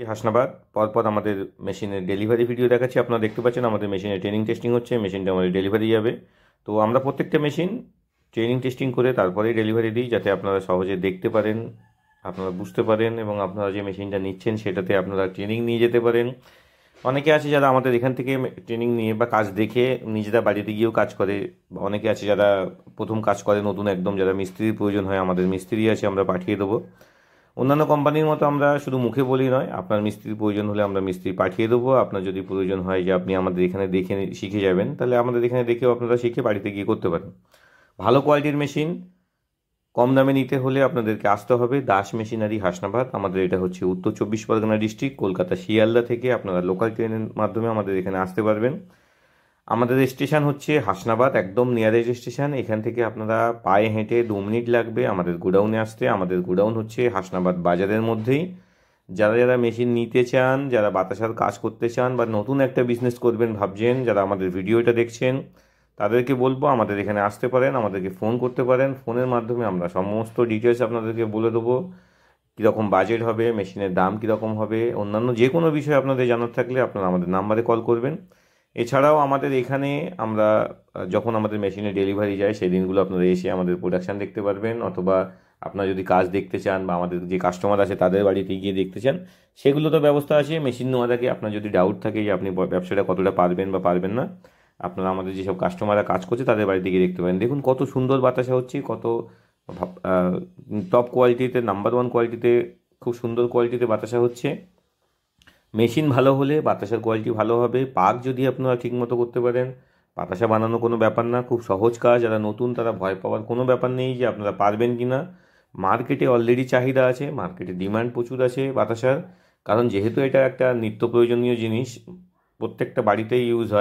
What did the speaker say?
হাসনাবাদ পরপর আমাদের মেশিনের ডেলিভারি ভিডিও দেখাচ্ছি। আপনারা দেখতে পাচ্ছেন আমাদের মেশিনে ট্রেনিং টেস্টিং হচ্ছে, মেশিনটা আমাদের ডেলিভারি যাবে। তো আমরা প্রত্যেকটা মেশিন ট্রেনিং টেস্টিং করে তারপরেই ডেলিভারি দিই, যাতে আপনারা সহজে দেখতে পারেন, আপনারা বুঝতে পারেন এবং আপনারা যে মেশিনটা নিচ্ছেন সেটাতে আপনারা ট্রেনিং নিয়ে যেতে পারেন। অনেকে আছে যারা আমাদের এখান থেকে ট্রেনিং নিয়ে বা কাজ দেখে নিজেরা বাড়িতে গিয়েও কাজ করে। অনেকে আছে যারা প্রথম কাজ করে নতুন একদম, যারা মিস্ত্রির প্রয়োজন হয়, আমাদের মিস্ত্রি আছে, আমরা পাঠিয়ে দেবো। অন্যান্য কোম্পানির মতো আমরা শুধু মুখে বলি নয়, আপনার মিস্ত্রির প্রয়োজন হলে আমরা মিস্ত্রি পাঠিয়ে দেবো। আপনার যদি প্রয়োজন হয় যে আপনি আমাদের এখানে দেখে শিখে যাবেন, তাহলে আমাদের এখানে দেখেও আপনারা শিখে বাড়িতে গিয়ে করতে পারেন। ভালো কোয়ালিটির মেশিন কম দামে নিতে হলে আপনাদেরকে আসতে হবে দাস মেশিনারি হাসনাবাদ। আমাদের এটা হচ্ছে উত্তর 24 পরগনা ডিস্ট্রিক্ট, কলকাতা শিয়ালদা থেকে আপনারা লোকাল ট্রেনের মাধ্যমে আমাদের এখানে আসতে পারবেন। আমাদের স্টেশন হচ্ছে হাসনাবাদ, একদম নিয়ারেস্ট স্টেশন। এখান থেকে আপনারা পায়ে হেঁটে 2 মিনিট লাগবে আমাদের গোডাউনে আসতে। আমাদের গোডাউন হচ্ছে হাসনাবাদ বাজারের মধ্যেই। যারা যারা মেশিন নিতে চান, যারা বাতাসার কাজ করতে চান বা নতুন একটা বিজনেস করবেন ভাবছেন, যারা আমাদের ভিডিওটা দেখছেন, তাদেরকে বলবো আমাদের এখানে আসতে পারেন, আমাদেরকে ফোন করতে পারেন। ফোনের মাধ্যমে আমরা সমস্ত ডিটেলস আপনাদেরকে বলে দেবো, কীরকম বাজেট হবে, মেশিনের দাম কীরকম হবে, অন্যান্য যে কোনো বিষয় আপনাদের জানার থাকলে আপনারা আমাদের নাম্বারে কল করবেন। এছাড়াও আমাদের এখানে আমরা যখন আমাদের মেশিনে ডেলিভারি যায় সেই দিনগুলো আপনারা এসে আমাদের প্রোডাকশান দেখতে পারবেন, অথবা আপনারা যদি কাজ দেখতে চান বা আমাদের যে কাস্টমার আছে তাদের বাড়িতে গিয়ে দেখতে চান, সেগুলো তো ব্যবস্থা আছে। মেশিন নেওয়ার আগে আপনার যদি ডাউট থাকে যে আপনি ব্যবসাটা কতটা পারবেন বা পারবেন না, আপনারা আমাদের যেসব কাস্টমাররা কাজ করছে তাদের বাড়িতে গিয়ে দেখতে পারেন। দেখুন কত সুন্দর বাতাসা হচ্ছে, কত টপ কোয়ালিটিতে, নাম্বার 1 কোয়ালিটিতে, খুব সুন্দর কোয়ালিটিতে বাতাসা হচ্ছে। মেশিন ভালো হলে বাতাসার কোয়ালিটি ভালো হবে। পাক যদি আপনারা ঠিকমতো করতে পারেন, বাতাসা বানানো কোনো ব্যাপার না, খুব সহজ কাজ। যারা নতুন তারা ভয় পাওয়ার কোনো ব্যাপার নেই যে আপনারা পারবেন কি না। মার্কেটে অলরেডি চাহিদা আছে, মার্কেটে ডিমান্ড প্রচুর আছে বাতাসার, কারণ যেহেতু এটা একটা নিত্য প্রয়োজনীয় জিনিস, প্রত্যেকটা বাড়িতেই ইউজ হয়।